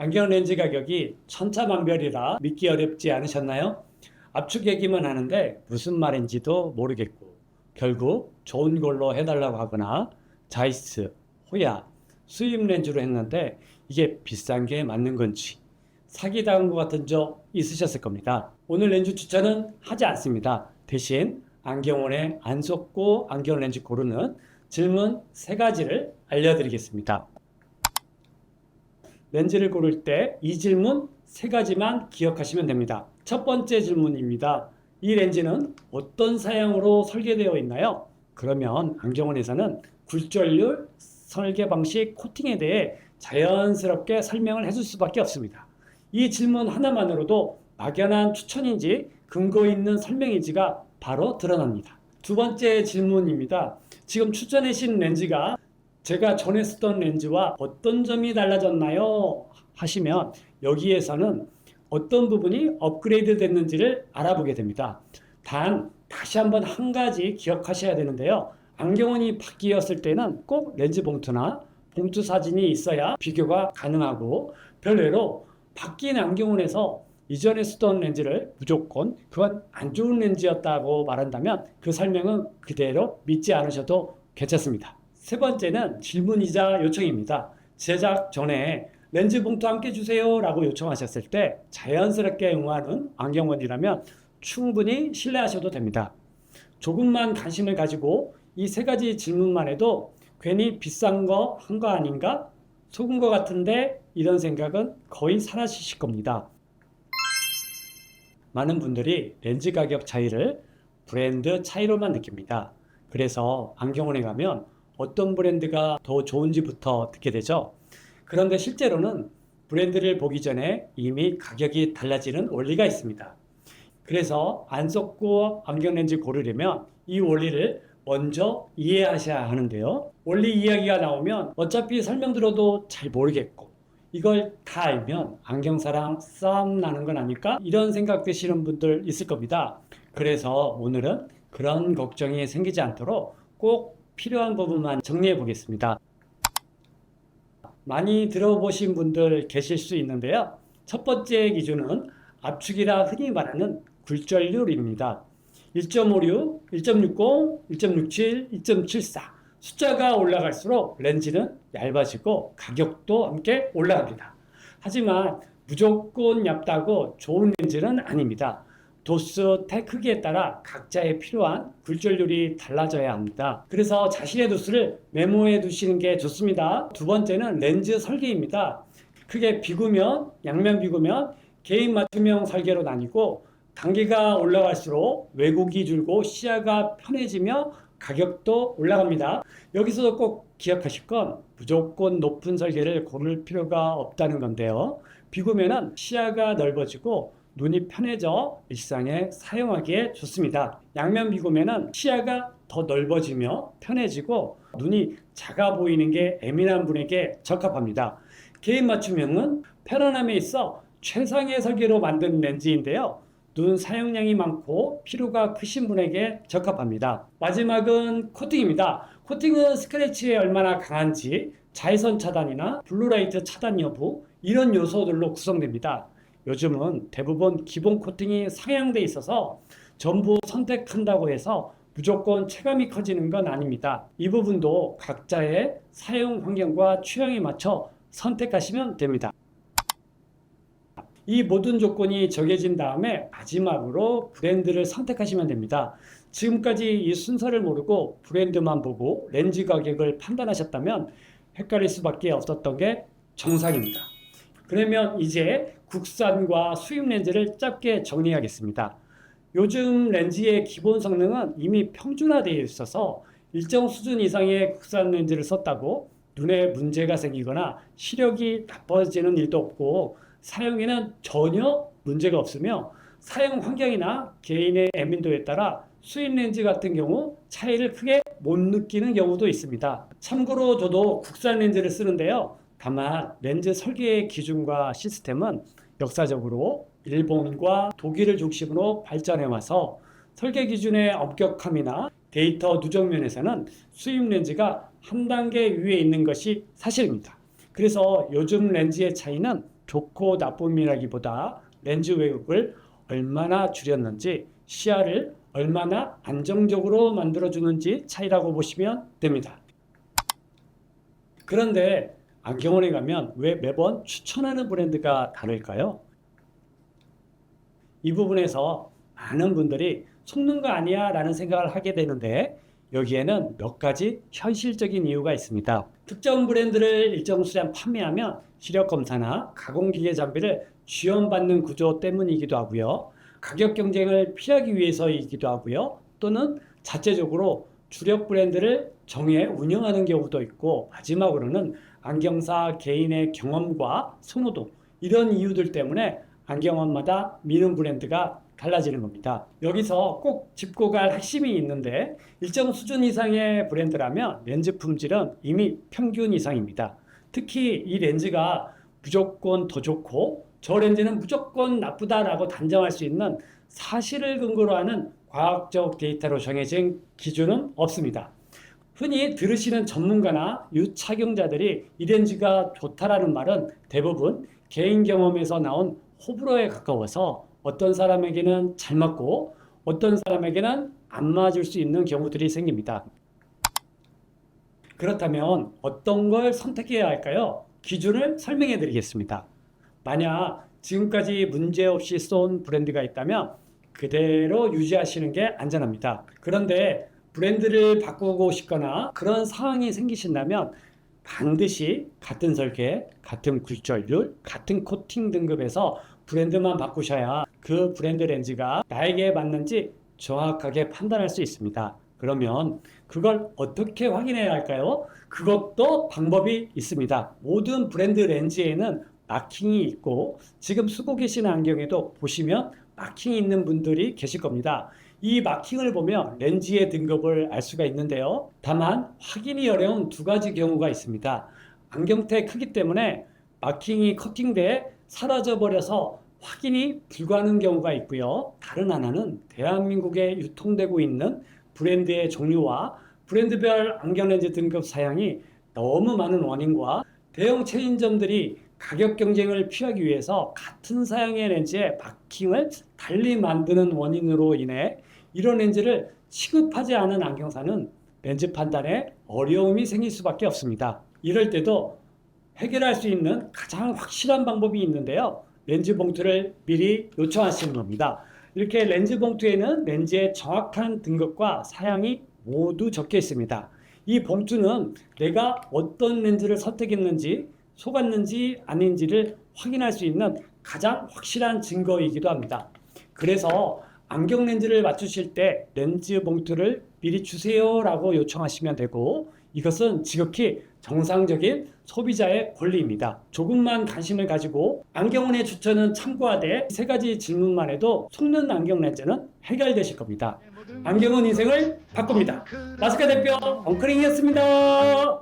안경 렌즈 가격이 천차만별이라 믿기 어렵지 않으셨나요? 압축 얘기만 하는데 무슨 말인지도 모르겠고 결국 좋은 걸로 해달라고 하거나 자이스, 호야, 수입 렌즈로 했는데 이게 비싼 게 맞는 건지 사기당한 것 같은 적 있으셨을 겁니다. 오늘 렌즈 추천은 하지 않습니다. 대신 안경원에 안 속고 안경 렌즈 고르는 질문 3가지를 알려드리겠습니다. 렌즈를 고를 때 이 질문 3가지만 기억하시면 됩니다. 첫 번째 질문입니다. 이 렌즈는 어떤 사양으로 설계되어 있나요? 그러면 안경원에서는 굴절률, 설계 방식, 코팅에 대해 자연스럽게 설명을 해줄 수밖에 없습니다. 이 질문 하나만으로도 막연한 추천인지 근거 있는 설명인지가 바로 드러납니다. 두 번째 질문입니다. 지금 추천하신 렌즈가 제가 전에 쓰던 렌즈와 어떤 점이 달라졌나요? 하시면 여기에서는 어떤 부분이 업그레이드 됐는지를 알아보게 됩니다. 단 다시 한번 한 가지 기억하셔야 되는데요. 안경원이 바뀌었을 때는 꼭 렌즈 봉투나 봉투 사진이 있어야 비교가 가능하고 별외로 바뀐 안경원에서 이전에 쓰던 렌즈를 무조건 그건 안 좋은 렌즈였다고 말한다면 그 설명은 그대로 믿지 않으셔도 괜찮습니다. 세 번째는 질문이자 요청입니다. 제작 전에 렌즈 봉투 함께 주세요 라고 요청하셨을 때 자연스럽게 응하는 안경원이라면 충분히 신뢰하셔도 됩니다. 조금만 관심을 가지고 이 3가지 질문만 해도 괜히 비싼 거 한 거 아닌가? 속은 거 같은데 이런 생각은 거의 사라지실 겁니다. 많은 분들이 렌즈 가격 차이를 브랜드 차이로만 느낍니다. 그래서 안경원에 가면 어떤 브랜드가 더 좋은지부터 듣게 되죠. 그런데 실제로는 브랜드를 보기 전에 이미 가격이 달라지는 원리가 있습니다. 그래서 안 속고 안경 렌즈 고르려면 이 원리를 먼저 이해하셔야 하는데요. 원리 이야기가 나오면 어차피 설명 들어도 잘 모르겠고 이걸 다 알면 안경사랑 싸움 나는 건 아닐까? 이런 생각 드시는 분들 있을 겁니다. 그래서 오늘은 그런 걱정이 생기지 않도록 꼭 필요한 부분만 정리해 보겠습니다. 많이 들어보신 분들 계실 수 있는데요. 첫 번째 기준은 압축이라 흔히 말하는 굴절률입니다. 1.56, 1.60, 1.67, 2.74 숫자가 올라갈수록 렌즈는 얇아지고 가격도 함께 올라갑니다. 하지만 무조건 얇다고 좋은 렌즈는 아닙니다. 도수, 테 크기에 따라 각자의 필요한 굴절률이 달라져야 합니다. 그래서 자신의 도수를 메모해 두시는 게 좋습니다. 두 번째는 렌즈 설계입니다. 크게 비구면, 양면 비구면, 개인 맞춤형 설계로 나뉘고 단계가 올라갈수록 왜곡이 줄고 시야가 편해지며 가격도 올라갑니다. 여기서도 꼭 기억하실 건 무조건 높은 설계를 고를 필요가 없다는 건데요. 비구면은 시야가 넓어지고 눈이 편해져 일상에 사용하기에 좋습니다. 양면 비구면은 시야가 더 넓어지며 편해지고 눈이 작아 보이는 게 예민한 분에게 적합합니다. 개인 맞춤형은 편안함에 있어 최상의 설계로 만든 렌즈인데요. 눈 사용량이 많고 피로가 크신 분에게 적합합니다. 마지막은 코팅입니다. 코팅은 스크래치에 얼마나 강한지 자외선 차단이나 블루라이트 차단 여부 이런 요소들로 구성됩니다. 요즘은 대부분 기본 코팅이 상향돼 있어서 전부 선택한다고 해서 무조건 체감이 커지는 건 아닙니다. 이 부분도 각자의 사용 환경과 취향에 맞춰 선택하시면 됩니다. 이 모든 조건이 정해진 다음에 마지막으로 브랜드를 선택하시면 됩니다. 지금까지 이 순서를 모르고 브랜드만 보고 렌즈 가격을 판단하셨다면 헷갈릴 수밖에 없었던 게 정상입니다. 그러면 이제 국산과 수입 렌즈를 짧게 정리하겠습니다. 요즘 렌즈의 기본 성능은 이미 평준화되어 있어서 일정 수준 이상의 국산 렌즈를 썼다고 눈에 문제가 생기거나 시력이 나빠지는 일도 없고 사용에는 전혀 문제가 없으며 사용 환경이나 개인의 애민도에 따라 수입 렌즈 같은 경우 차이를 크게 못 느끼는 경우도 있습니다. 참고로 저도 국산 렌즈를 쓰는데요. 다만 렌즈 설계의 기준과 시스템은 역사적으로 일본과 독일을 중심으로 발전해 와서 설계 기준의 엄격함이나 데이터 누적 면에서는 수입 렌즈가 한 단계 위에 있는 것이 사실입니다. 그래서 요즘 렌즈의 차이는 좋고 나쁨이라기보다 렌즈 왜곡을 얼마나 줄였는지, 시야를 얼마나 안정적으로 만들어주는지 차이라고 보시면 됩니다. 그런데 안경원에 가면 왜 매번 추천하는 브랜드가 다를까요? 이 부분에서 많은 분들이 속는 거 아니야 라는 생각을 하게 되는데, 여기에는 몇 가지 현실적인 이유가 있습니다. 특정 브랜드를 일정 수량 판매하면 시력 검사나 가공기계 장비를 지원받는 구조 때문이기도 하고요. 가격 경쟁을 피하기 위해서이기도 하고요. 또는 자체적으로 주력 브랜드를 정해 운영하는 경우도 있고, 마지막으로는 안경사 개인의 경험과 선호도, 이런 이유들 때문에 안경원마다 미는 브랜드가 달라지는 겁니다. 여기서 꼭 짚고 갈 핵심이 있는데, 일정 수준 이상의 브랜드라면 렌즈 품질은 이미 평균 이상입니다. 특히 이 렌즈가 무조건 더 좋고 저 렌즈는 무조건 나쁘다라고 단정할 수 있는 사실을 근거로 하는 과학적 데이터로 정해진 기준은 없습니다. 흔히 들으시는 전문가나 유착용자들이 이 렌즈가 좋다라는 말은 대부분 개인 경험에서 나온 호불호에 가까워서 어떤 사람에게는 잘 맞고 어떤 사람에게는 안 맞을 수 있는 경우들이 생깁니다. 그렇다면 어떤 걸 선택해야 할까요? 기준을 설명해 드리겠습니다. 만약 지금까지 문제없이 쏜 브랜드가 있다면 그대로 유지하시는 게 안전합니다. 그런데 브랜드를 바꾸고 싶거나 그런 상황이 생기신다면 반드시 같은 설계, 같은 굴절률, 같은 코팅 등급에서 브랜드만 바꾸셔야 그 브랜드 렌즈가 나에게 맞는지 정확하게 판단할 수 있습니다. 그러면 그걸 어떻게 확인해야 할까요? 그것도 방법이 있습니다. 모든 브랜드 렌즈에는 마킹이 있고, 지금 쓰고 계시는 안경에도 보시면 마킹이 있는 분들이 계실 겁니다. 이 마킹을 보면 렌즈의 등급을 알 수가 있는데요. 다만 확인이 어려운 두 가지 경우가 있습니다. 안경테의 크기 때문에 마킹이 커팅돼 사라져 버려서 확인이 불가능한 경우가 있고요. 다른 하나는 대한민국에 유통되고 있는 브랜드의 종류와 브랜드별 안경 렌즈 등급 사양이 너무 많은 원인과 대형 체인점들이 가격 경쟁을 피하기 위해서 같은 사양의 렌즈에 마킹을 달리 만드는 원인으로 인해 이런 렌즈를 취급하지 않은 안경사는 렌즈 판단에 어려움이 생길 수밖에 없습니다. 이럴 때도 해결할 수 있는 가장 확실한 방법이 있는데요. 렌즈 봉투를 미리 요청하시는 겁니다. 이렇게 렌즈 봉투에는 렌즈의 정확한 등급과 사양이 모두 적혀 있습니다. 이 봉투는 내가 어떤 렌즈를 선택했는지, 속았는지 아닌지를 확인할 수 있는 가장 확실한 증거이기도 합니다. 그래서 안경 렌즈를 맞추실 때 렌즈 봉투를 미리 주세요 라고 요청하시면 되고, 이것은 지극히 정상적인 소비자의 권리입니다. 조금만 관심을 가지고 안경원의 추천은 참고하되 세 가지 질문만 해도 속는 안경 렌즈는 해결되실 겁니다. 안경원 인생을 바꿉니다. 마스크 대표 엉클링이었습니다.